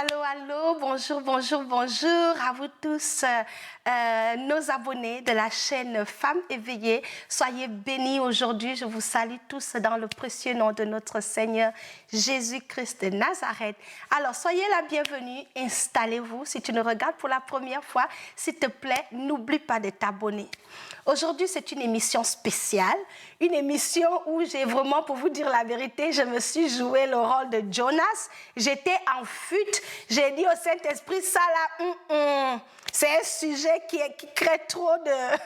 allô, allô, bonjour, bonjour, bonjour à vous tous, nos abonnés de la chaîne Femmes éveillées. Soyez bénis aujourd'hui, je vous salue tous dans le précieux nom de notre Seigneur Jésus-Christ de Nazareth. Alors, soyez la bienvenue, installez-vous. Si tu nous regardes pour la première fois, s'il te plaît, n'oublie pas de t'abonner. Aujourd'hui, c'est une émission spéciale, une émission où j'ai vraiment, pour vous dire la vérité, je me suis joué le rôle de Jonas. J'étais en fuite. J'ai dit au Saint-Esprit, ça là, c'est un sujet qui crée trop de...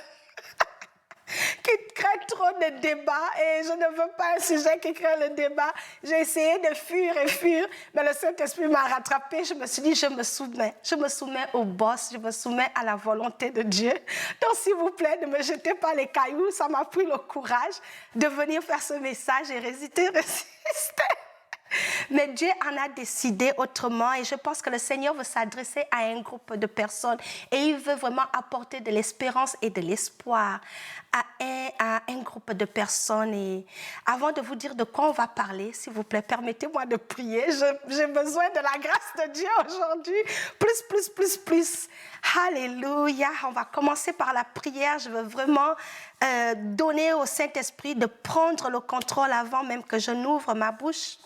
qui crée trop de débats et je ne veux pas un sujet qui crée le débat. J'ai essayé de fuir et fuir, mais le Saint-Esprit m'a rattrapé. Je me suis dit, je me soumets au boss, je me soumets à la volonté de Dieu. Donc, s'il vous plaît, ne me jetez pas les cailloux. Ça m'a pris le courage de venir faire ce message et résister. Mais Dieu en a décidé autrement et je pense que le Seigneur veut s'adresser à un groupe de personnes et il veut vraiment apporter de l'espérance et de l'espoir à un groupe de personnes. Et avant de vous dire de quoi on va parler, s'il vous plaît, permettez-moi de prier. J'ai besoin de la grâce de Dieu aujourd'hui. Plus. Alléluia. On va commencer par la prière. Je veux vraiment donner au Saint-Esprit de prendre le contrôle avant même que je n'ouvre ma bouche.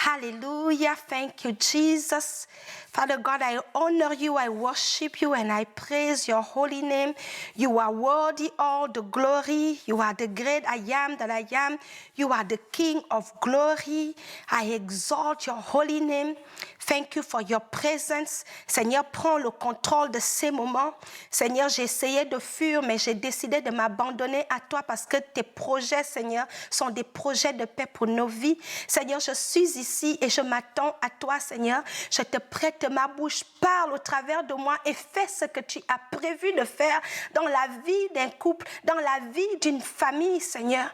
Hallelujah. Thank you, Jesus. Father God, I honor you, I worship you, and I praise your holy name. You are worthy all the glory. You are the great I am that I am. You are the King of glory. I exalt your holy name. Thank you for your presence. Seigneur, prends le contrôle de ces moments. Seigneur, j'ai essayé de fuir, mais j'ai décidé de m'abandonner à toi parce que tes projets, Seigneur, sont des projets de paix pour nos vies. Seigneur, je suis ici et je m'attends à toi, Seigneur. Je te prête ma bouche, parle au travers de moi et fais ce que tu as prévu de faire dans la vie d'un couple, dans la vie d'une famille, Seigneur.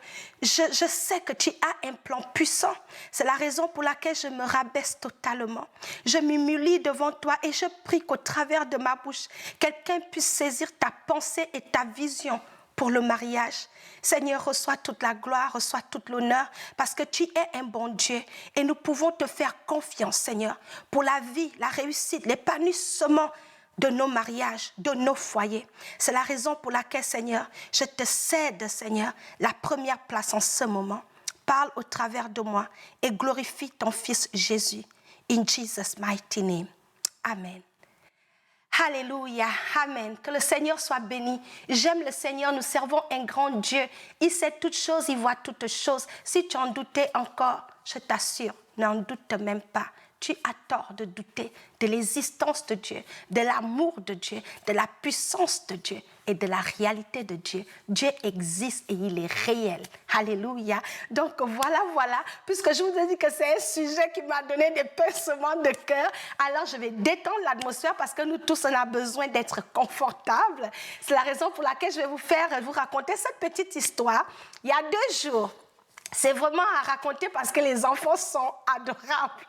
Je sais que tu as un plan puissant. C'est la raison pour laquelle je me rabaisse totalement. Je m'humilie devant toi et je prie qu'au travers de ma bouche, quelqu'un puisse saisir ta pensée et ta vision pour le mariage. Seigneur, reçois toute la gloire, reçois tout l'honneur, parce que tu es un bon Dieu et nous pouvons te faire confiance, Seigneur, pour la vie, la réussite, l'épanouissement de nos mariages, de nos foyers. C'est la raison pour laquelle, Seigneur, je te cède, Seigneur, la première place en ce moment. Parle au travers de moi et glorifie ton Fils Jésus. In Jesus' mighty name. Amen. Alléluia, amen. Que le Seigneur soit béni. J'aime le Seigneur, nous servons un grand Dieu. Il sait toutes choses, il voit toutes choses. Si tu en doutais encore, je t'assure, n'en doute même pas. Tu as tort de douter de l'existence de Dieu, de l'amour de Dieu, de la puissance de Dieu et de la réalité de Dieu. Dieu existe et il est réel. Alléluia. Donc voilà, puisque je vous ai dit que c'est un sujet qui m'a donné des pincements de cœur, alors je vais détendre l'atmosphère parce que nous tous, on a besoin d'être confortables. C'est la raison pour laquelle je vais vous raconter cette petite histoire. Il y a 2 jours, c'est vraiment à raconter parce que les enfants sont adorables.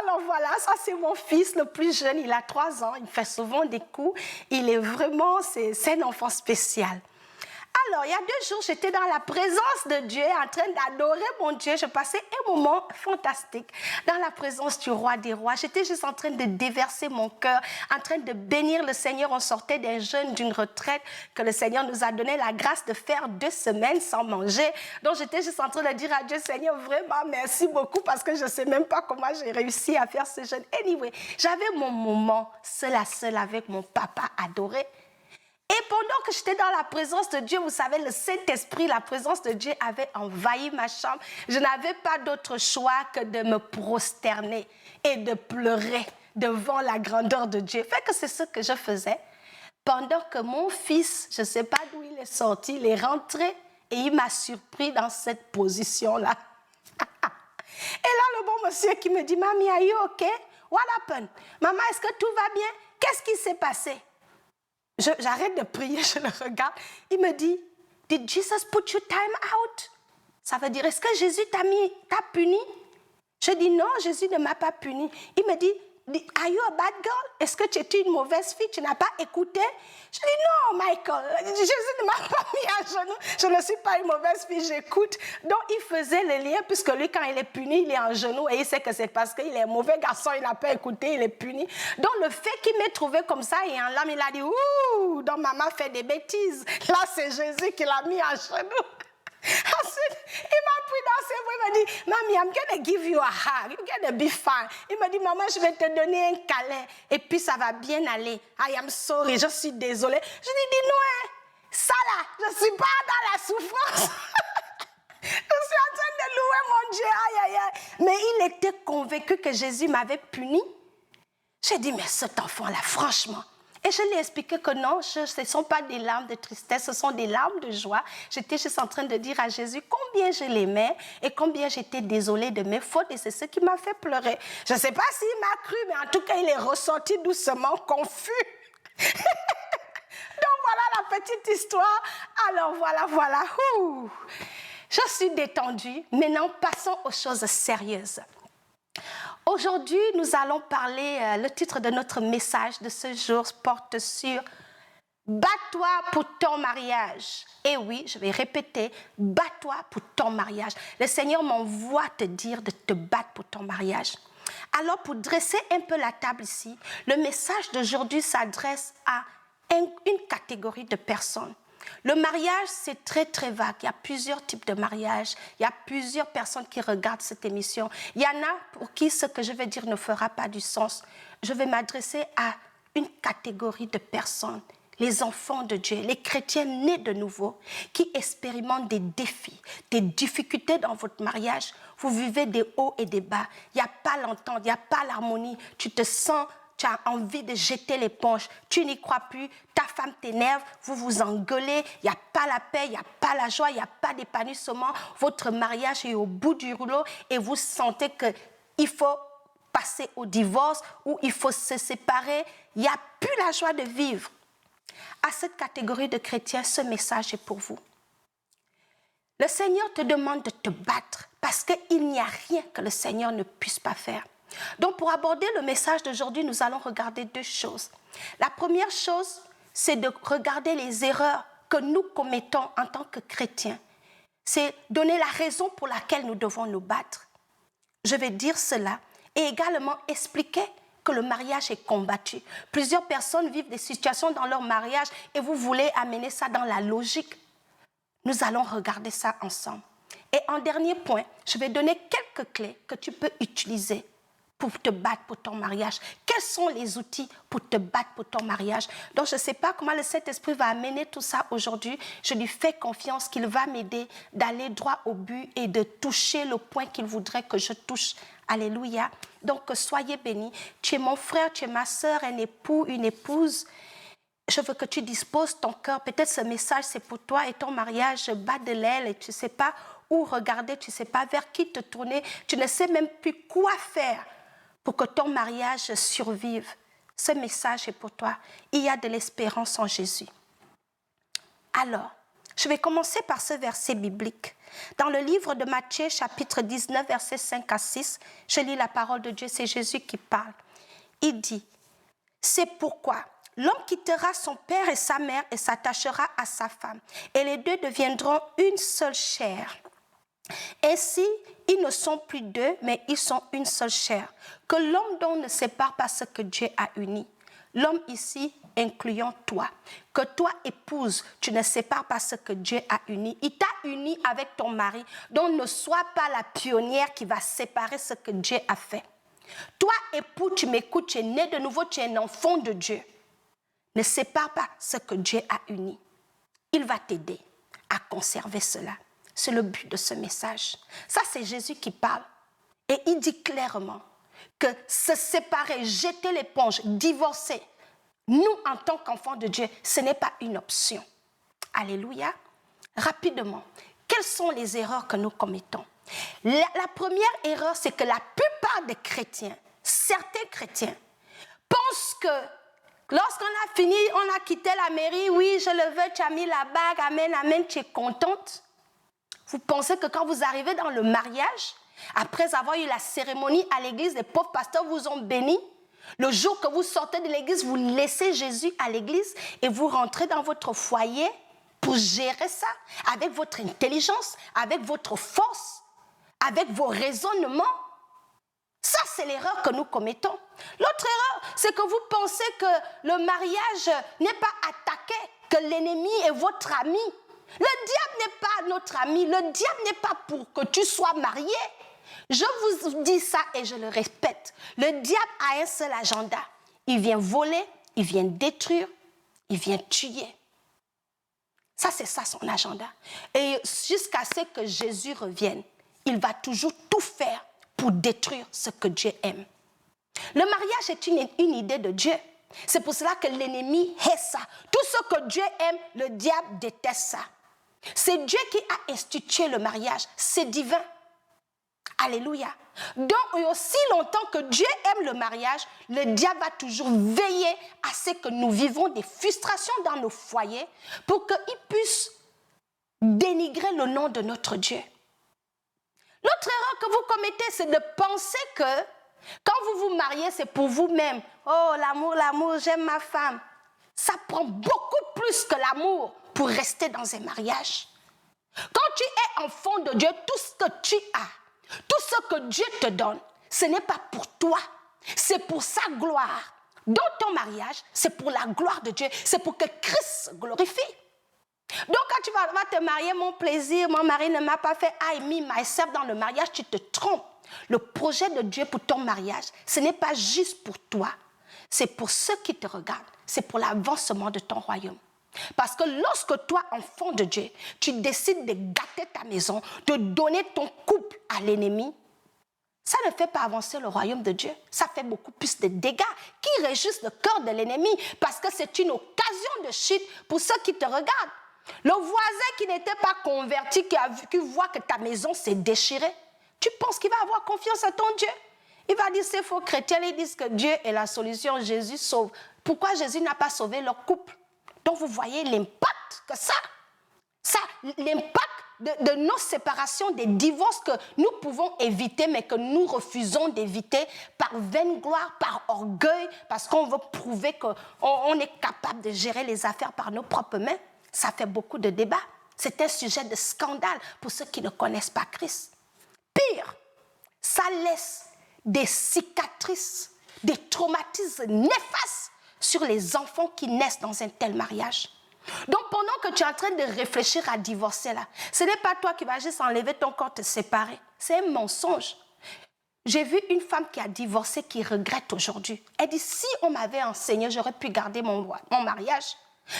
Alors voilà, ça c'est mon fils le plus jeune, il a 3 ans, il fait souvent des coups, il est vraiment, c'est un enfant spécial. Alors, il y a 2 jours, j'étais dans la présence de Dieu, en train d'adorer mon Dieu. Je passais un moment fantastique dans la présence du roi des rois. J'étais juste en train de déverser mon cœur, en train de bénir le Seigneur. On sortait d'un jeûne, d'une retraite que le Seigneur nous a donné la grâce de faire 2 semaines sans manger. Donc, j'étais juste en train de dire à Dieu, Seigneur, vraiment, merci beaucoup parce que je ne sais même pas comment j'ai réussi à faire ce jeûne. Anyway, j'avais mon moment seul à seul avec mon papa adoré. Et pendant que j'étais dans la présence de Dieu, vous savez, le Saint-Esprit, la présence de Dieu avait envahi ma chambre. Je n'avais pas d'autre choix que de me prosterner et de pleurer devant la grandeur de Dieu. Fait que c'est ce que je faisais. Pendant que mon fils, je ne sais pas d'où il est sorti, il est rentré et il m'a surpris dans cette position-là. Et là, le bon monsieur qui me dit, Mommy, are you okay? What happened? Maman, est-ce que tout va bien? Qu'est-ce qui s'est passé? J'arrête de prier, je le regarde. Il me dit, Did Jesus put your time out? Ça veut dire, est-ce que Jésus t'a puni? Je dis, non, Jésus ne m'a pas puni. Il me dit, Are you a bad girl? Est-ce que tu es une mauvaise fille? Tu n'as pas écouté? Je dis non, Michael. Jésus ne m'a pas mis à genoux. Je ne suis pas une mauvaise fille, j'écoute. Donc il faisait le lien, puisque lui, quand il est puni, il est en genoux et il sait que c'est parce qu'il est un mauvais garçon, il n'a pas écouté, il est puni. Donc le fait qu'il m'ait trouvé comme ça et en larmes, il a dit ouh, donc maman fait des bêtises. Là, c'est Jésus qui l'a mis à genoux. Ensuite, il m'a pris dans ses bras, il m'a dit, Mamie, I'm going to give you a hug, you're going to be fine. Il m'a dit, maman, je vais te donner un câlin et puis ça va bien aller. I am sorry, je suis désolée. Je lui ai dit, non, hein, ça là, je ne suis pas dans la souffrance. Je suis en train de louer mon Dieu, aïe, aïe, aïe. Mais il était convaincu que Jésus m'avait puni. J'ai dit, mais cet enfant-là, franchement. Et je lui ai expliqué que non, ce ne sont pas des larmes de tristesse, ce sont des larmes de joie. J'étais juste en train de dire à Jésus combien je l'aimais et combien j'étais désolée de mes fautes. Et c'est ce qui m'a fait pleurer. Je ne sais pas s'il m'a cru, mais en tout cas, il est ressorti doucement confus. Donc voilà la petite histoire. Alors voilà. Ouh. Je suis détendue. Maintenant, passons aux choses sérieuses. Aujourd'hui, nous allons parler, le titre de notre message de ce jour porte sur « Bats-toi pour ton mariage ». Et oui, je vais répéter, « Bats-toi pour ton mariage ». Le Seigneur m'envoie te dire de te battre pour ton mariage. Alors, pour dresser un peu la table ici, le message d'aujourd'hui s'adresse à une catégorie de personnes. Le mariage, c'est très, très vague. Il y a plusieurs types de mariages. Il y a plusieurs personnes qui regardent cette émission. Il y en a pour qui ce que je vais dire ne fera pas du sens. Je vais m'adresser à une catégorie de personnes, les enfants de Dieu, les chrétiens nés de nouveau, qui expérimentent des défis, des difficultés dans votre mariage. Vous vivez des hauts et des bas. Il n'y a pas l'entente, il n'y a pas l'harmonie. Tu te sens... Tu as envie de jeter l'éponge, tu n'y crois plus, ta femme t'énerve, vous vous engueulez, il n'y a pas la paix, il n'y a pas la joie, il n'y a pas d'épanouissement, votre mariage est au bout du rouleau et vous sentez qu'il faut passer au divorce ou il faut se séparer, il n'y a plus la joie de vivre. À cette catégorie de chrétiens, ce message est pour vous. Le Seigneur te demande de te battre parce qu'il n'y a rien que le Seigneur ne puisse pas faire. Donc, pour aborder le message d'aujourd'hui, nous allons regarder deux choses. La première chose, c'est de regarder les erreurs que nous commettons en tant que chrétiens. C'est donner la raison pour laquelle nous devons nous battre. Je vais dire cela et également expliquer que le mariage est combattu. Plusieurs personnes vivent des situations dans leur mariage et vous voulez amener ça dans la logique. Nous allons regarder ça ensemble. Et en dernier point, je vais donner quelques clés que tu peux utiliser pour te battre pour ton mariage. Quels sont les outils pour te battre pour ton mariage? Donc, je ne sais pas comment le Saint-Esprit va amener tout ça aujourd'hui. Je lui fais confiance qu'il va m'aider d'aller droit au but et de toucher le point qu'il voudrait que je touche. Alléluia. Donc, soyez bénis. Tu es mon frère, tu es ma sœur, un époux, une épouse. Je veux que tu disposes ton cœur. Peut-être ce message, c'est pour toi et ton mariage bat de l'aile et tu ne sais pas où regarder, tu ne sais pas vers qui te tourner. Tu ne sais même plus quoi faire pour que ton mariage survive. Ce message est pour toi. Il y a de l'espérance en Jésus. Alors, je vais commencer par ce verset biblique. Dans le livre de Matthieu, chapitre 19, versets 5 à 6, je lis la parole de Dieu, c'est Jésus qui parle. Il dit, « C'est pourquoi l'homme quittera son père et sa mère et s'attachera à sa femme, et les deux deviendront une seule chair. Ainsi, ils ne sont plus deux, mais ils sont une seule chair. Que l'homme donc ne sépare pas ce que Dieu a uni. L'homme ici, incluant toi. Que toi, épouse, tu ne sépares pas ce que Dieu a uni. Il t'a uni avec ton mari, donc ne sois pas la pionnière qui va séparer ce que Dieu a fait. Toi, époux, tu m'écoutes, tu es né de nouveau, tu es un enfant de Dieu. Ne sépare pas ce que Dieu a uni. Il va t'aider à conserver cela. C'est le but de ce message. Ça, c'est Jésus qui parle. Et il dit clairement que se séparer, jeter l'éponge, divorcer, nous, en tant qu'enfants de Dieu, ce n'est pas une option. Alléluia. Rapidement, quelles sont les erreurs que nous commettons? La première erreur, c'est que la plupart des chrétiens, certains chrétiens, pensent que lorsqu'on a fini, on a quitté la mairie, oui, je le veux, tu as mis la bague, amen, amen, tu es contente. Vous pensez que quand vous arrivez dans le mariage, après avoir eu la cérémonie à l'église, les pauvres pasteurs vous ont béni, Le jour que vous sortez de l'église, vous laissez Jésus à l'église et vous rentrez dans votre foyer pour gérer ça avec votre intelligence, avec votre force, avec vos raisonnements. Ça, c'est l'erreur que nous commettons. L'autre erreur, c'est que vous pensez que le mariage n'est pas attaqué, que l'ennemi est votre ami. Le diable n'est pas notre ami. Le diable n'est pas pour que tu sois marié. Je vous dis ça et je le répète. Le diable a un seul agenda. Il vient voler, il vient détruire, il vient tuer. Ça, c'est ça son agenda. Et jusqu'à ce que Jésus revienne, il va toujours tout faire pour détruire ce que Dieu aime. Le mariage est une idée de Dieu. C'est pour cela que l'ennemi hait ça. Tout ce que Dieu aime, le diable déteste ça. C'est Dieu qui a institué le mariage. C'est divin. Alléluia. Donc, aussi longtemps que Dieu aime le mariage, le diable va toujours veiller à ce que nous vivons des frustrations dans nos foyers pour qu'il puisse dénigrer le nom de notre Dieu. L'autre erreur que vous commettez, c'est de penser que quand vous vous mariez, c'est pour vous-même. Oh, l'amour, l'amour, j'aime ma femme. Ça prend beaucoup plus que l'amour pour rester dans un mariage. Quand tu es enfant de Dieu, tout ce que tu as, tout ce que Dieu te donne, ce n'est pas pour toi, c'est pour sa gloire. Dans ton mariage, c'est pour la gloire de Dieu, c'est pour que Christ se glorifie. Donc quand tu vas te marier, mon plaisir, mon mari ne m'a pas fait I, me, myself dans le mariage, tu te trompes. Le projet de Dieu pour ton mariage, ce n'est pas juste pour toi, c'est pour ceux qui te regardent, c'est pour l'avancement de ton royaume. Parce que lorsque toi, enfant de Dieu, tu décides de gâter ta maison, de donner ton couple à l'ennemi, ça ne fait pas avancer le royaume de Dieu. Ça fait beaucoup plus de dégâts qui réjouissent le cœur de l'ennemi parce que c'est une occasion de chute pour ceux qui te regardent. Le voisin qui n'était pas converti, qui voit que ta maison s'est déchirée, tu penses qu'il va avoir confiance à ton Dieu? Il va dire, ces faux chrétiens, ils disent que Dieu est la solution, Jésus sauve. Pourquoi Jésus n'a pas sauvé leur couple? Donc vous voyez l'impact que ça l'impact de nos séparations, des divorces que nous pouvons éviter, mais que nous refusons d'éviter par vaine gloire, par orgueil, parce qu'on veut prouver qu'on est capable de gérer les affaires par nos propres mains. Ça fait beaucoup de débats. C'est un sujet de scandale pour ceux qui ne connaissent pas Christ. Pire, ça laisse des cicatrices, des traumatismes néfastes sur les enfants qui naissent dans un tel mariage. Donc pendant que tu es en train de réfléchir à divorcer là, ce n'est pas toi qui vas juste enlever ton corps, te séparer. C'est un mensonge. J'ai vu une femme qui a divorcé qui regrette aujourd'hui. Elle dit, si on m'avait enseigné, j'aurais pu garder mon mariage.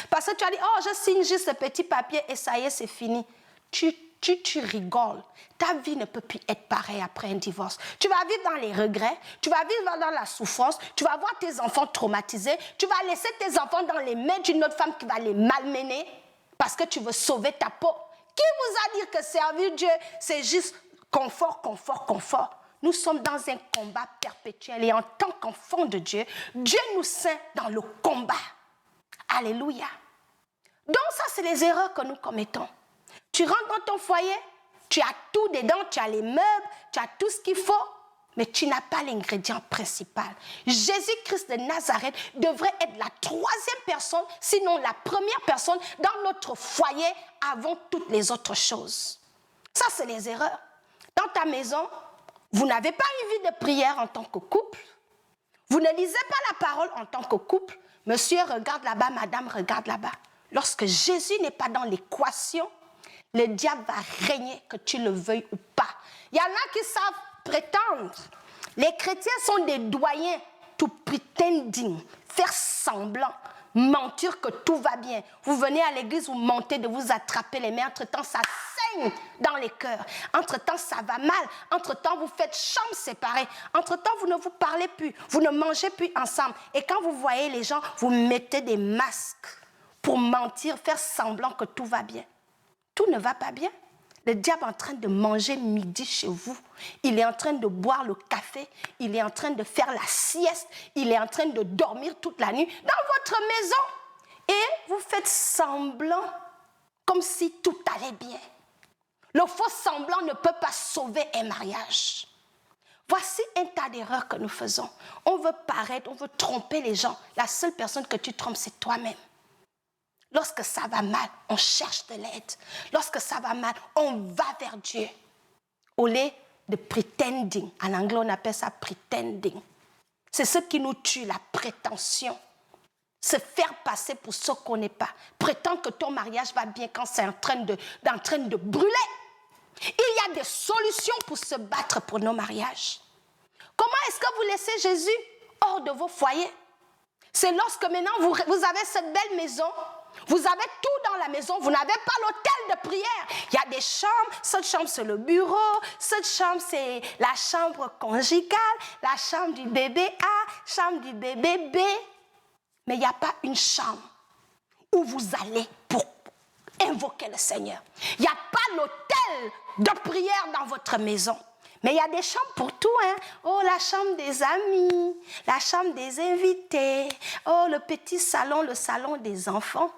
Parce que tu as dit, oh, je signe juste ce petit papier et ça y est, c'est fini. Tu rigoles. Ta vie ne peut plus être pareille après un divorce. Tu vas vivre dans les regrets, tu vas vivre dans la souffrance, tu vas voir tes enfants traumatisés, tu vas laisser tes enfants dans les mains d'une autre femme qui va les malmener parce que tu veux sauver ta peau. Qui vous a dit que servir Dieu, c'est juste confort, confort, confort? Nous sommes dans un combat perpétuel et en tant qu'enfants de Dieu, Dieu nous ceint dans le combat. Alléluia. Donc ça, c'est les erreurs que nous commettons. Tu rentres dans ton foyer, tu as tout dedans, tu as les meubles, tu as tout ce qu'il faut, mais tu n'as pas l'ingrédient principal. Jésus-Christ de Nazareth devrait être la troisième personne, sinon la première personne dans notre foyer avant toutes les autres choses. Ça, c'est les erreurs. Dans ta maison, vous n'avez pas une vie de prière en tant que couple. Vous ne lisez pas la parole en tant que couple. Monsieur, regarde là-bas, madame, regarde là-bas. Lorsque Jésus n'est pas dans l'équation, le diable va régner, que tu le veuilles ou pas. Il y en a qui savent prétendre. Les chrétiens sont des doyens, to pretending, faire semblant, mentir que tout va bien. Vous venez à l'église, vous mentez de vous attraper les mains. Entre-temps, ça saigne dans les cœurs. Entre-temps, ça va mal. Entre-temps, vous faites chambre séparée. Entre-temps, vous ne vous parlez plus. Vous ne mangez plus ensemble. Et quand vous voyez les gens, vous mettez des masques pour mentir, faire semblant que tout va bien. Tout ne va pas bien. Le diable est en train de manger midi chez vous. Il est en train de boire le café. Il est en train de faire la sieste. Il est en train de dormir toute la nuit dans votre maison. Et vous faites semblant comme si tout allait bien. Le faux semblant ne peut pas sauver un mariage. Voici un tas d'erreurs que nous faisons. On veut paraître, on veut tromper les gens. La seule personne que tu trompes, c'est toi-même. Lorsque ça va mal, on cherche de l'aide. Lorsque ça va mal, on va vers Dieu. Au lieu de pretending. En anglais, on appelle ça pretending. C'est ce qui nous tue, la prétention. Se faire passer pour ce qu'on n'est pas. Prétendre que ton mariage va bien quand c'est en train de brûler. Il y a des solutions pour se battre pour nos mariages. Comment est-ce que vous laissez Jésus hors de vos foyers? C'est lorsque maintenant vous avez cette belle maison, vous avez tout dans la maison, vous n'avez pas l'hôtel de prière. Il y a des chambres, cette chambre c'est le bureau, cette chambre c'est la chambre conjugale, la chambre du bébé A, chambre du bébé B. Mais il n'y a pas une chambre où vous allez pour invoquer le Seigneur. Il n'y a pas l'hôtel de prière dans votre maison. Mais il y a des chambres pour tout. Hein? Oh, la chambre des amis, la chambre des invités. Oh, le petit salon, le salon des enfants.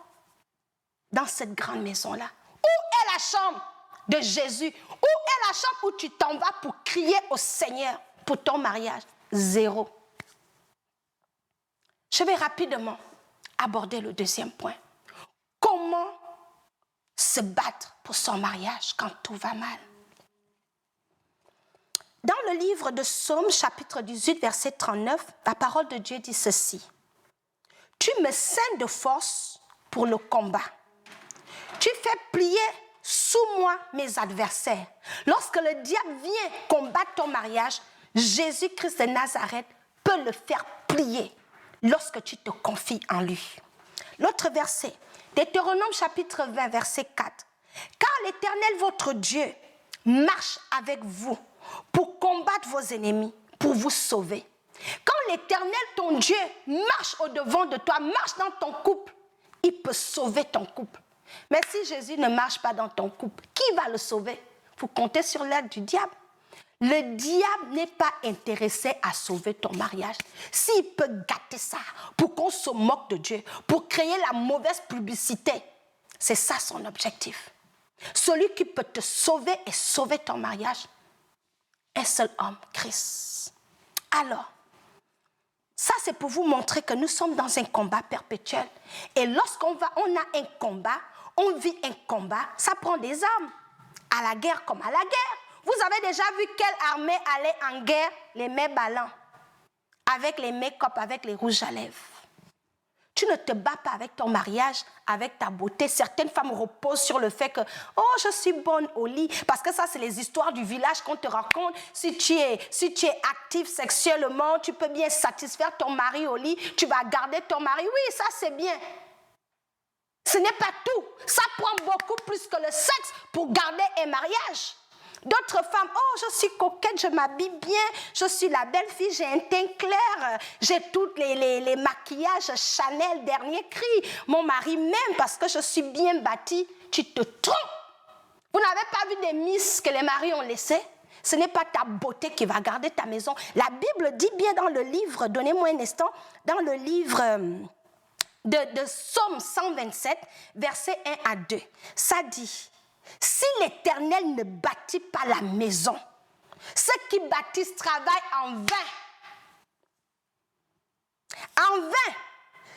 Dans cette grande maison-là. Où est la chambre de Jésus? Où est la chambre où tu t'en vas pour crier au Seigneur pour ton mariage? Zéro. Je vais rapidement aborder le deuxième point. Comment se battre pour son mariage quand tout va mal? Dans le livre de Psaume, chapitre 18, verset 39, la parole de Dieu dit ceci. « Tu me ceins de force pour le combat. Tu fais plier sous moi mes adversaires. » Lorsque le diable vient combattre ton mariage, Jésus-Christ de Nazareth peut le faire plier lorsque tu te confies en lui. L'autre verset, Deutéronome chapitre 20, verset 4. « Car l'Éternel, votre Dieu, marche avec vous pour combattre vos ennemis, pour vous sauver. » Quand l'Éternel, ton Dieu, marche au-devant de toi, marche dans ton couple, il peut sauver ton couple. Mais si Jésus ne marche pas dans ton couple, qui va le sauver? Vous comptez sur l'aide du diable. Le diable n'est pas intéressé à sauver ton mariage. S'il peut gâter ça pour qu'on se moque de Dieu, pour créer la mauvaise publicité, c'est ça son objectif. Celui qui peut te sauver et sauver ton mariage, un seul homme, Christ. Alors, ça c'est pour vous montrer que nous sommes dans un combat perpétuel. Et lorsqu'on a un combat, on vit un combat, ça prend des armes. À la guerre comme à la guerre. Vous avez déjà vu quelle armée allait en guerre? Les mains ballants, avec les make-up, avec les rouges à lèvres. Tu ne te bats pas avec ton mariage, avec ta beauté. Certaines femmes reposent sur le fait que « Oh, je suis bonne au lit ». Parce que ça, c'est les histoires du village qu'on te raconte. Si tu es active sexuellement, tu peux bien satisfaire ton mari au lit. Tu vas garder ton mari. Oui, ça, c'est bien. Ce n'est pas tout. Ça prend beaucoup plus que le sexe pour garder un mariage. D'autres femmes, oh, je suis coquette, je m'habille bien, je suis la belle fille, j'ai un teint clair, j'ai tous les maquillages Chanel, dernier cri. Mon mari m'aime parce que je suis bien bâtie. Tu te trompes. Vous n'avez pas vu des misses que les maris ont laissées? Ce n'est pas ta beauté qui va garder ta maison. La Bible dit bien dans le livre, donnez-moi un instant, dans le livre de Psaume 127, versets 1 à 2, ça dit... Si l'Éternel ne bâtit pas la maison, ceux qui bâtissent travaillent en vain. En vain.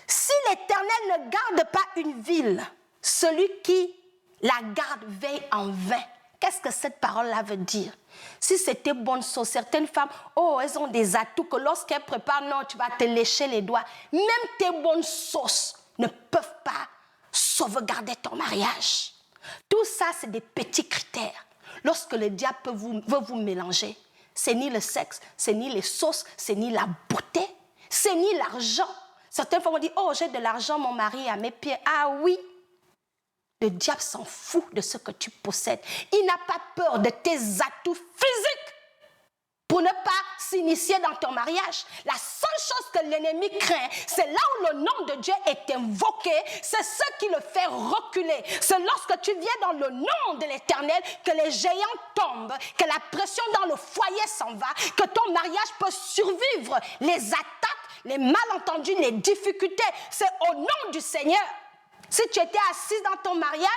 Si l'Éternel ne garde pas une ville, celui qui la garde veille en vain. Qu'est-ce que cette parole-là veut dire? Si c'était bonne sauce, certaines femmes, oh, elles ont des atouts que lorsqu'elles préparent, non, tu vas te lécher les doigts. Même tes bonnes sauces ne peuvent pas sauvegarder ton mariage. Tout ça, c'est des petits critères. Lorsque le diable veut vous mélanger, c'est ni le sexe, c'est ni les sauces, c'est ni la beauté, c'est ni l'argent. Certaines fois, on dit, oh, j'ai de l'argent, mon mari est à mes pieds. Ah oui, le diable s'en fout de ce que tu possèdes. Il n'a pas peur de tes atouts physiques pour ne pas s'initier dans ton mariage. La seule chose que l'ennemi craint, c'est là où le nom de Dieu est invoqué, c'est ce qui le fait reculer. C'est lorsque tu viens dans le nom de l'Éternel que les géants tombent, que la pression dans le foyer s'en va, que ton mariage peut survivre les attaques, les malentendus, les difficultés. C'est au nom du Seigneur. Si tu étais assise dans ton mariage,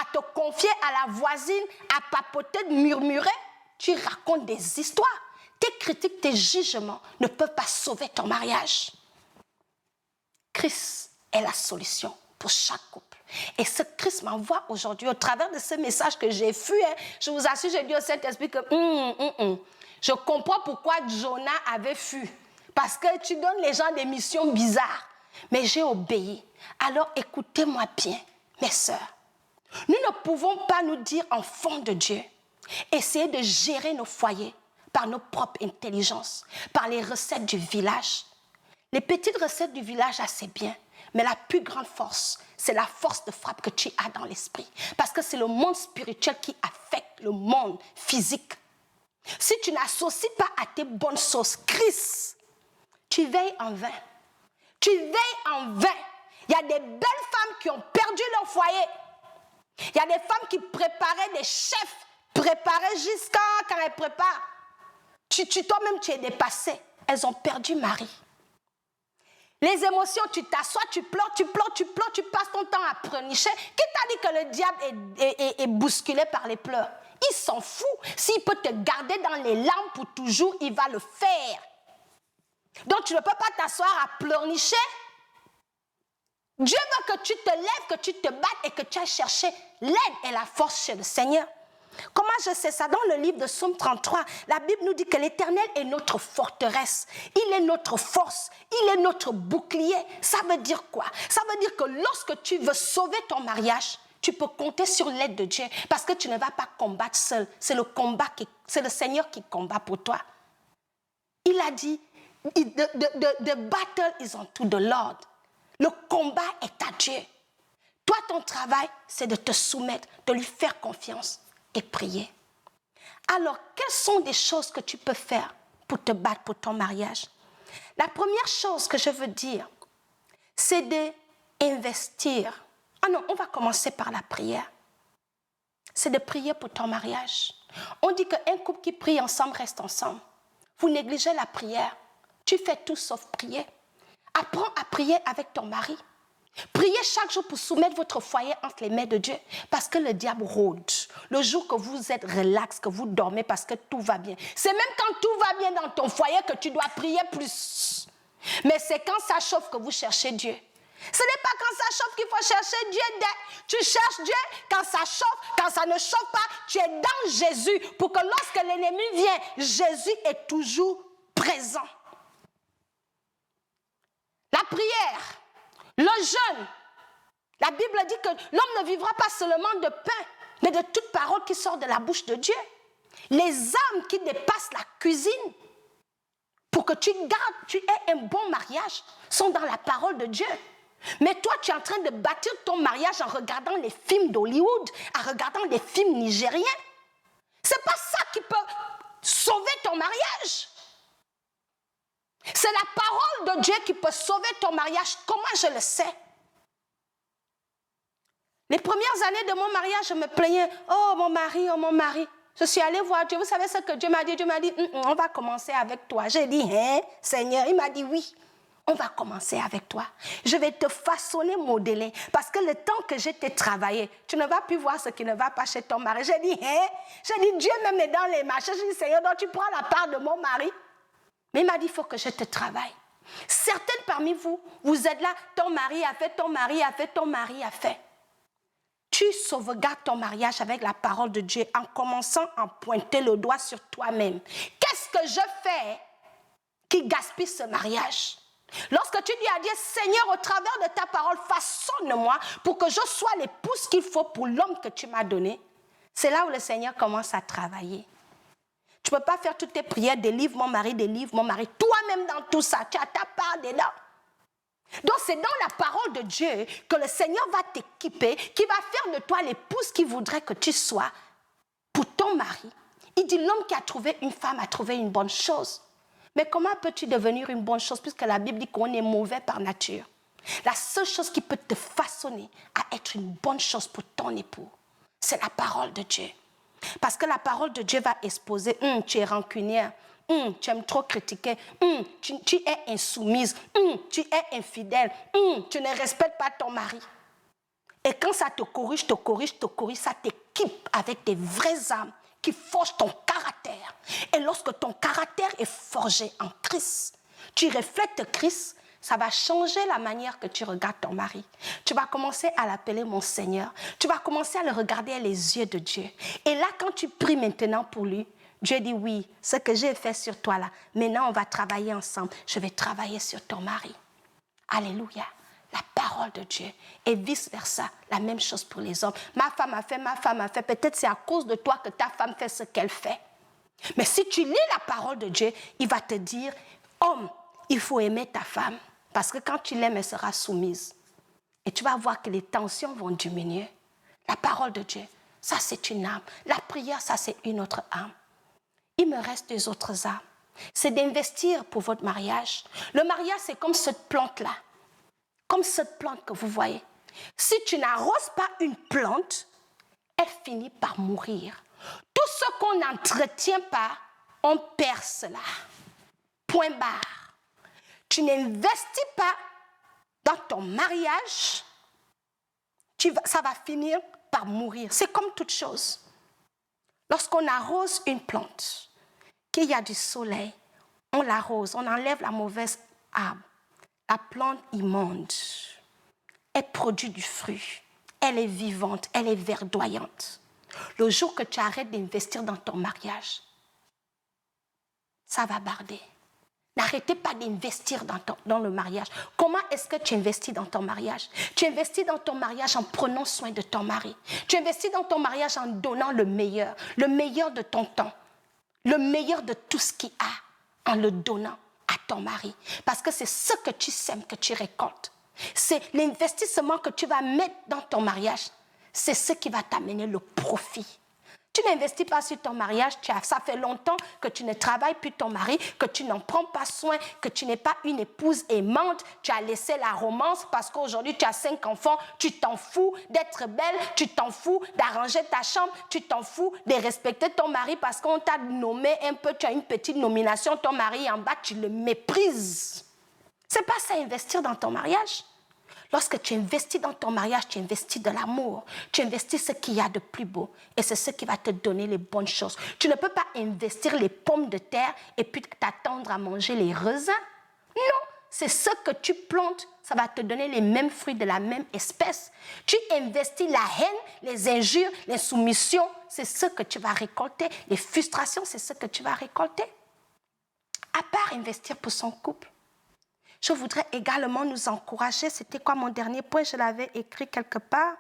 à te confier à la voisine, à papoter, de murmurer, tu racontes des histoires. tes critiques, tes jugements ne peuvent pas sauver ton mariage. Christ est la solution pour chaque couple. Et ce Christ m'envoie aujourd'hui, au travers de ce message que j'ai fui, je vous assure, j'ai dit au Saint-Esprit que je comprends pourquoi Jonah avait fui. Parce que tu donnes les gens des missions bizarres. Mais j'ai obéi. Alors écoutez-moi bien, mes sœurs. Nous ne pouvons pas nous dire enfants de Dieu, essayer de gérer nos foyers par nos propres intelligences, par les recettes du village. Les petites recettes du village, c'est bien. Mais la plus grande force, c'est la force de frappe que tu as dans l'esprit. Parce que c'est le monde spirituel qui affecte le monde physique. Si tu n'associes pas à tes bonnes sauces Christ, tu veilles en vain. Tu veilles en vain. Il y a des belles femmes qui ont perdu leur foyer. Il y a des femmes qui préparaient des chefs, préparaient jusqu'à quand elles préparent. Toi-même, tu es dépassé. Elles ont perdu Marie. Les émotions, tu t'assois, tu pleures, tu passes ton temps à pleurnicher. Qui t'a dit que le diable est bousculé par les pleurs? Il s'en fout. S'il peut te garder dans les larmes pour toujours, il va le faire. Donc tu ne peux pas t'asseoir à pleurnicher. Dieu veut que tu te lèves, que tu te battes et que tu ailles chercher l'aide et la force chez le Seigneur. Comment je sais ça? Dans le livre de Psaume 33, la Bible nous dit que l'Éternel est notre forteresse. Il est notre force. Il est notre bouclier. Ça veut dire quoi? Ça veut dire que lorsque tu veux sauver ton mariage, tu peux compter sur l'aide de Dieu parce que tu ne vas pas combattre seul. C'est le Seigneur qui combat pour toi. Il a dit, the battle is unto the Lord. Le combat est à Dieu. Toi, ton travail, c'est de te soumettre, de lui faire confiance et prier. Alors, quelles sont des choses que tu peux faire pour te battre pour ton mariage? La première chose que je veux dire, c'est d'investir. Ah non, on va commencer par la prière. C'est de prier pour ton mariage. On dit qu'un couple qui prie ensemble reste ensemble. Vous négligez la prière. Tu fais tout sauf prier. Apprends à prier avec ton mari. Priez chaque jour pour soumettre votre foyer entre les mains de Dieu. Parce que le diable rôde. Le jour que vous êtes relax, que vous dormez parce que tout va bien. C'est même quand tout va bien dans ton foyer que tu dois prier plus. Mais c'est quand ça chauffe que vous cherchez Dieu. Ce n'est pas quand ça chauffe qu'il faut chercher Dieu. Tu cherches Dieu quand ça chauffe, quand ça ne chauffe pas. Tu es dans Jésus pour que lorsque l'ennemi vient, Jésus est toujours présent. La prière, le jeûne. La Bible dit que l'homme ne vivra pas seulement de pain, mais de toute parole qui sort de la bouche de Dieu. Les âmes qui dépassent la cuisine pour que tu aies un bon mariage sont dans la parole de Dieu. Mais toi, tu es en train de bâtir ton mariage en regardant les films d'Hollywood, en regardant des films nigériens. Ce n'est pas ça qui peut sauver ton mariage. C'est la parole de Dieu qui peut sauver ton mariage. Comment je le sais? Les premières années de mon mariage, je me plaignais. Oh mon mari. Je suis allée voir Dieu. Vous savez ce que Dieu m'a dit? Dieu m'a dit, on va commencer avec toi. J'ai dit, hein, Seigneur? Il m'a dit, oui. On va commencer avec toi. Je vais te façonner, modeler. Parce que le temps que je t'ai travaillé, tu ne vas plus voir ce qui ne va pas chez ton mari. J'ai dit, hein? J'ai dit, Dieu même est dans les marchés. J'ai dit, Seigneur, donc tu prends la part de mon mari. Mais il m'a dit, il faut que je te travaille. Certaines parmi vous, vous êtes là, ton mari a fait, ton mari a fait, ton mari a fait. Tu sauvegardes ton mariage avec la parole de Dieu en commençant à pointer le doigt sur toi-même. Qu'est-ce que je fais qui gaspille ce mariage? Lorsque tu dis à Dieu, Seigneur, au travers de ta parole, façonne-moi pour que je sois l'épouse qu'il faut pour l'homme que tu m'as donné, c'est là où le Seigneur commence à travailler. Tu ne peux pas faire toutes tes prières, délivre mon mari. Toi-même dans tout ça, tu as ta part dedans. Donc c'est dans la parole de Dieu que le Seigneur va t'équiper, qui va faire de toi l'épouse qu'il voudrait que tu sois pour ton mari. Il dit, l'homme qui a trouvé une femme a trouvé une bonne chose. Mais comment peux-tu devenir une bonne chose puisque la Bible dit qu'on est mauvais par nature? La seule chose qui peut te façonner à être une bonne chose pour ton époux, c'est la parole de Dieu. Parce que la parole de Dieu va exposer, tu es rancunière, tu aimes trop critiquer, tu es insoumise, tu es infidèle, tu ne respectes pas ton mari. Et quand ça te corrige, ça t'équipe avec des vraies âmes qui forge ton caractère. Et lorsque ton caractère est forgé en Christ, tu reflètes Christ, ça va changer la manière que tu regardes ton mari. Tu vas commencer à l'appeler mon Seigneur. Tu vas commencer à le regarder à les yeux de Dieu. Et là, quand tu pries maintenant pour lui, Dieu dit oui, ce que j'ai fait sur toi là, maintenant on va travailler ensemble. Je vais travailler sur ton mari. Alléluia. La parole de Dieu. Et vice-versa, la même chose pour les hommes. Ma femme a fait. Peut-être c'est à cause de toi que ta femme fait ce qu'elle fait. Mais si tu lis la parole de Dieu, il va te dire, homme, il faut aimer ta femme. Parce que quand tu l'aimes, elle sera soumise. Et tu vas voir que les tensions vont diminuer. La parole de Dieu, ça c'est une âme. La prière, ça c'est une autre âme. Il me reste deux autres âmes. C'est d'investir pour votre mariage. Le mariage, c'est comme cette plante-là. Comme cette plante que vous voyez. Si tu n'arroses pas une plante, elle finit par mourir. Tout ce qu'on n'entretient pas, on perd cela. Point barre. Tu n'investis pas dans ton mariage, ça va finir par mourir. C'est comme toute chose. Lorsqu'on arrose une plante, qu'il y a du soleil, on l'arrose, on enlève la mauvaise herbe. La plante immonde, elle produit du fruit, elle est vivante, elle est verdoyante. Le jour que tu arrêtes d'investir dans ton mariage, ça va barder. N'arrêtez pas d'investir dans le mariage. Comment est-ce que tu investis dans ton mariage? Tu investis dans ton mariage en prenant soin de ton mari. Tu investis dans ton mariage en donnant le meilleur de ton temps, le meilleur de tout ce qu'il a, en le donnant à ton mari. Parce que c'est ce que tu sèmes que tu récoltes. C'est l'investissement que tu vas mettre dans ton mariage. C'est ce qui va t'amener le profit. Tu n'investis pas sur ton mariage, ça fait longtemps que tu ne travailles plus ton mari, que tu n'en prends pas soin, que tu n'es pas une épouse aimante, tu as laissé la romance parce qu'aujourd'hui tu as 5 enfants, tu t'en fous d'être belle, tu t'en fous d'arranger ta chambre, tu t'en fous de respecter ton mari parce qu'on t'a nommé un peu, tu as une petite nomination, ton mari en bas, tu le méprises. C'est pas ça investir dans ton mariage. Lorsque tu investis dans ton mariage, tu investis de l'amour. Tu investis ce qu'il y a de plus beau. Et c'est ce qui va te donner les bonnes choses. Tu ne peux pas investir les pommes de terre et puis t'attendre à manger les raisins. Non, c'est ce que tu plantes. Ça va te donner les mêmes fruits de la même espèce. Tu investis la haine, les injures, l'insoumission. C'est ce que tu vas récolter. Les frustrations, c'est ce que tu vas récolter. À part investir pour son couple. Je voudrais également nous encourager, c'était quoi mon dernier point, je l'avais écrit quelque part,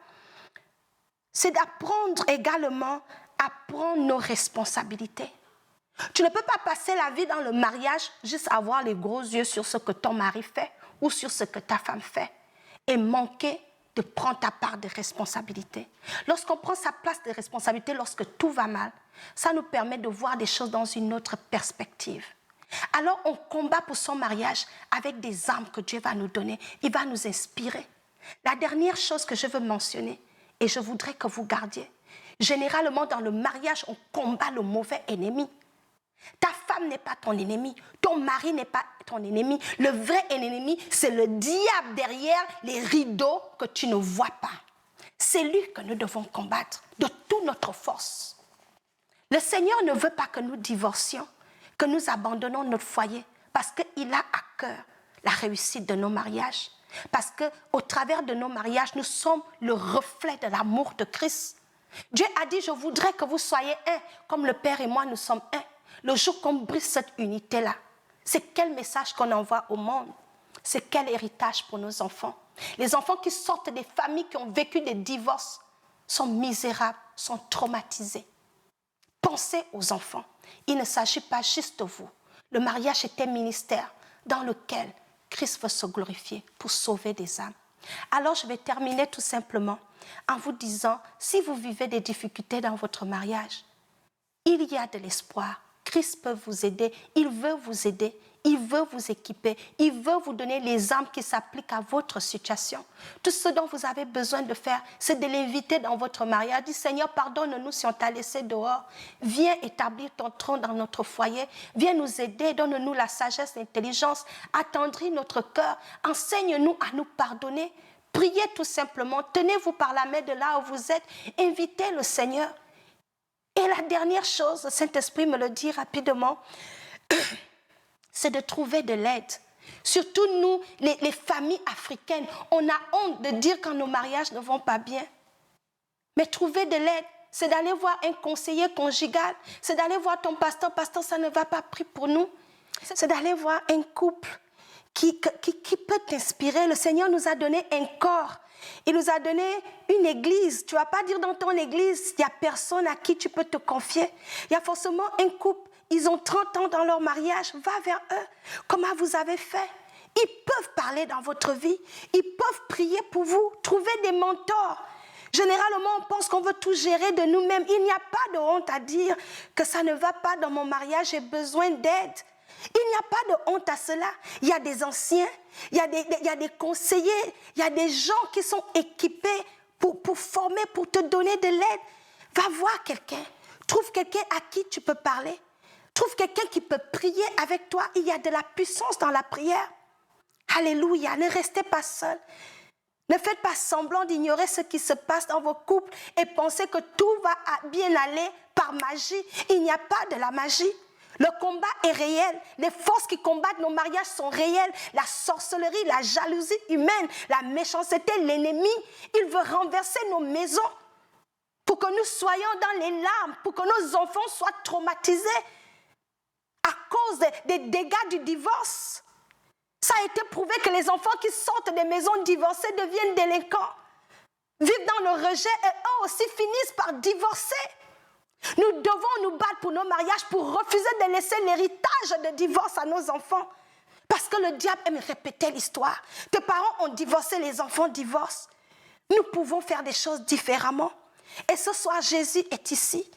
c'est d'apprendre également à prendre nos responsabilités. Tu ne peux pas passer la vie dans le mariage juste avoir les gros yeux sur ce que ton mari fait ou sur ce que ta femme fait et manquer de prendre ta part de responsabilité. Lorsqu'on prend sa place de responsabilité, lorsque tout va mal, ça nous permet de voir des choses dans une autre perspective. Alors on combat pour son mariage avec des armes que Dieu va nous donner. Il va nous inspirer. La dernière chose que je veux mentionner, et je voudrais que vous gardiez, généralement dans le mariage, on combat le mauvais ennemi. Ta femme n'est pas ton ennemi, ton mari n'est pas ton ennemi. Le vrai ennemi, c'est le diable derrière les rideaux que tu ne vois pas. C'est lui que nous devons combattre de toute notre force. Le Seigneur ne veut pas que nous divorcions, que nous abandonnons notre foyer parce qu'il a à cœur la réussite de nos mariages. Parce qu'au travers de nos mariages, nous sommes le reflet de l'amour de Christ. Dieu a dit, je voudrais que vous soyez un, comme le Père et moi, nous sommes un. Le jour qu'on brise cette unité-là, c'est quel message qu'on envoie au monde? C'est quel héritage pour nos enfants? Les enfants qui sortent des familles qui ont vécu des divorces sont misérables, sont traumatisés. Pensez aux enfants. Il ne s'agit pas juste de vous. Le mariage est un ministère dans lequel Christ veut se glorifier pour sauver des âmes. Alors je vais terminer tout simplement en vous disant, si vous vivez des difficultés dans votre mariage, il y a de l'espoir. Christ peut vous aider, il veut vous aider, il veut vous équiper, il veut vous donner les armes qui s'appliquent à votre situation. Tout ce dont vous avez besoin de faire, c'est de l'inviter dans votre mariage. Dis, Seigneur, pardonne-nous si on t'a laissé dehors. Viens établir ton trône dans notre foyer. Viens nous aider, donne-nous la sagesse, l'intelligence. Attendris notre cœur. Enseigne-nous à nous pardonner. Priez tout simplement. Tenez-vous par la main de là où vous êtes. Invitez le Seigneur. Et Et la dernière chose, le Saint-Esprit me le dit rapidement, c'est de trouver de l'aide. Surtout nous, les familles africaines, on a honte de dire quand nos mariages ne vont pas bien. Mais trouver de l'aide, c'est d'aller voir un conseiller conjugal, c'est d'aller voir ton pasteur, ça ne va pas, prie pour nous. C'est d'aller voir un couple qui peut t'inspirer. Le Seigneur nous a donné un corps. Il nous a donné une église. Tu ne vas pas dire dans ton église, il n'y a personne à qui tu peux te confier. Il y a forcément un couple. Ils ont 30 ans dans leur mariage. Va vers eux. Comment vous avez fait? Ils peuvent parler dans votre vie. Ils peuvent prier pour vous. Trouver des mentors. Généralement, on pense qu'on veut tout gérer de nous-mêmes. Il n'y a pas de honte à dire que ça ne va pas dans mon mariage, j'ai besoin d'aide. Il n'y a pas de honte à cela. Il y a des anciens, il y a des conseillers, il y a des gens qui sont équipés pour former, pour te donner de l'aide. Va voir quelqu'un. Trouve quelqu'un à qui tu peux parler. Trouve quelqu'un qui peut prier avec toi. Il y a de la puissance dans la prière. Alléluia. Ne restez pas seuls. Ne faites pas semblant d'ignorer ce qui se passe dans vos couples et pensez que tout va bien aller par magie. Il n'y a pas de la magie. Le combat est réel. Les forces qui combattent nos mariages sont réelles. La sorcellerie, la jalousie humaine, la méchanceté, l'ennemi, il veut renverser nos maisons pour que nous soyons dans les larmes, pour que nos enfants soient traumatisés à cause des dégâts du divorce. Ça a été prouvé que les enfants qui sortent des maisons divorcées deviennent délinquants, vivent dans le rejet et eux aussi finissent par divorcer. Nous devons nous battre pour nos mariages, pour refuser de laisser l'héritage de divorce à nos enfants. Parce que le diable aime répéter l'histoire. Tes parents ont divorcé, les enfants divorcent. Nous pouvons faire des choses différemment. Et ce soir, Jésus est ici.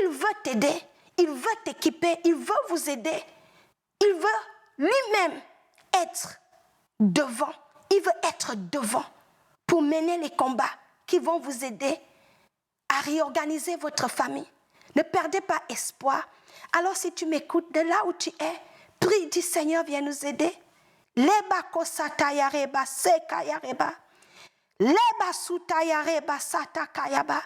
Il veut t'aider, il veut t'équiper, il veut vous aider. Il veut lui-même être devant. Il veut être devant pour mener les combats qui vont vous aider à réorganiser votre famille. Ne perdez pas espoir. Alors si tu m'écoutes de là où tu es, prie, dis Seigneur, viens nous aider. Leba kosata yareba seka yareba. Leba suta yareba sata kayaba.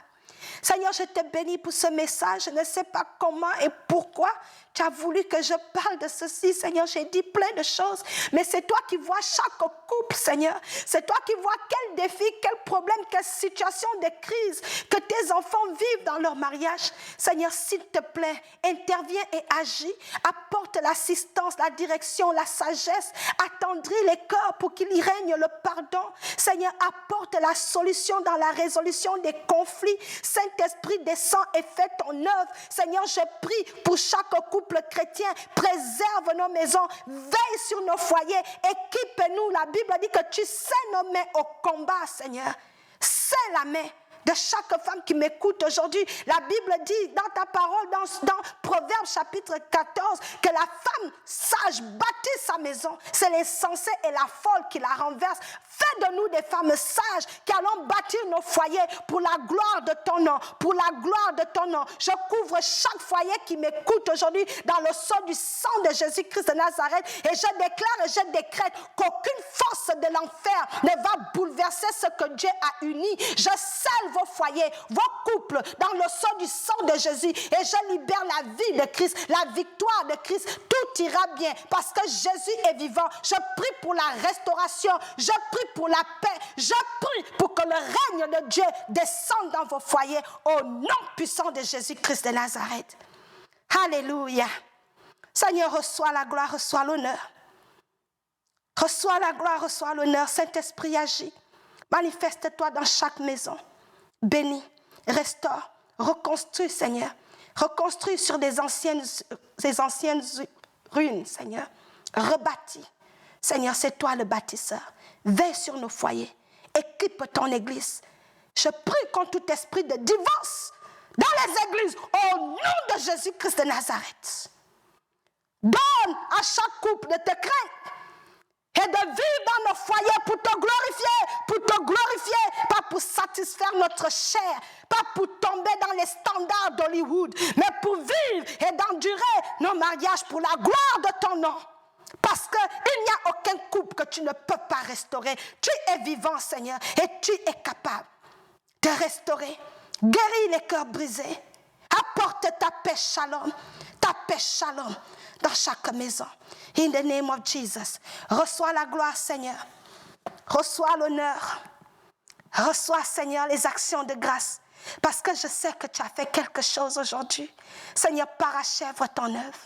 Seigneur, je te bénis pour ce message. Je ne sais pas comment et pourquoi tu as voulu que je parle de ceci. Seigneur, j'ai dit plein de choses. Mais c'est toi qui vois chaque couple, Seigneur. C'est toi qui vois quel défi, quel problème, quelle situation de crise que tes enfants vivent dans leur mariage. Seigneur, s'il te plaît, interviens et agis. Apporte l'assistance, la direction, la sagesse. Attendris les cœurs pour qu'il y règne le pardon. Seigneur, apporte la solution dans la résolution des conflits. Saint-Esprit, descend et fais ton œuvre. Seigneur, je prie pour chaque couple chrétien. Préserve nos maisons. Veille sur nos foyers. Équipe-nous. La Bible dit que tu sais nos mains au combat, Seigneur. C'est la main de chaque femme qui m'écoute aujourd'hui. La Bible dit dans ta parole, dans Proverbes chapitre 14, que la femme sage bâtit sa maison. C'est l'insensé et la folle qui la renverse. Fais de nous des femmes sages qui allons bâtir nos foyers pour la gloire de ton nom. Pour la gloire de ton nom. Je couvre chaque foyer qui m'écoute aujourd'hui dans le sang du sang de Jésus-Christ de Nazareth. Et je déclare et je décrète qu'aucune force de l'enfer ne va bouleverser ce que Dieu a uni. Je scelle vos foyers, vos couples dans le sang de Jésus et je libère la vie de Christ, la victoire de Christ. Tout ira bien parce que Jésus est vivant. Je prie pour la restauration, je prie pour la paix, je prie pour que le règne de Dieu descende dans vos foyers au nom puissant de Jésus-Christ de Nazareth. Alléluia. Seigneur, reçois la gloire, reçois l'honneur. Reçois la gloire, reçois l'honneur. Saint-Esprit, agis. Manifeste-toi dans chaque maison. Bénis, restaure, reconstruis, Seigneur. Reconstruis sur des anciennes ruines, Seigneur. Rebâtis. Seigneur, c'est toi le bâtisseur. Veille sur nos foyers. Équipe ton église. Je prie contre tout esprit de divorce dans les églises au nom de Jésus-Christ de Nazareth. Donne à chaque couple de te craindre et de vivre dans nos foyers pour te glorifier, pas pour satisfaire notre chair, pas pour tomber dans les standards d'Hollywood, mais pour vivre et d'endurer nos mariages pour la gloire de ton nom. Parce qu'il n'y a aucun couple que tu ne peux pas restaurer. Tu es vivant, Seigneur, et tu es capable de restaurer, guérir les cœurs brisés, apporter Porte ta paix shalom dans chaque maison. In the name of Jesus. Reçois la gloire, Seigneur. Reçois l'honneur. Reçois, Seigneur, les actions de grâce. Parce que je sais que tu as fait quelque chose aujourd'hui. Seigneur, parachève ton œuvre.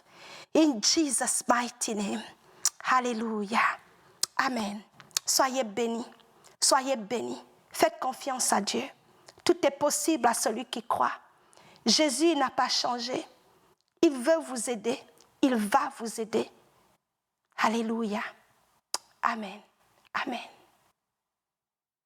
In Jesus' mighty name. Alléluia. Amen. Soyez bénis. Soyez bénis. Faites confiance à Dieu. Tout est possible à celui qui croit. Jésus n'a pas changé. Il veut vous aider. Il va vous aider. Alléluia. Amen. Amen.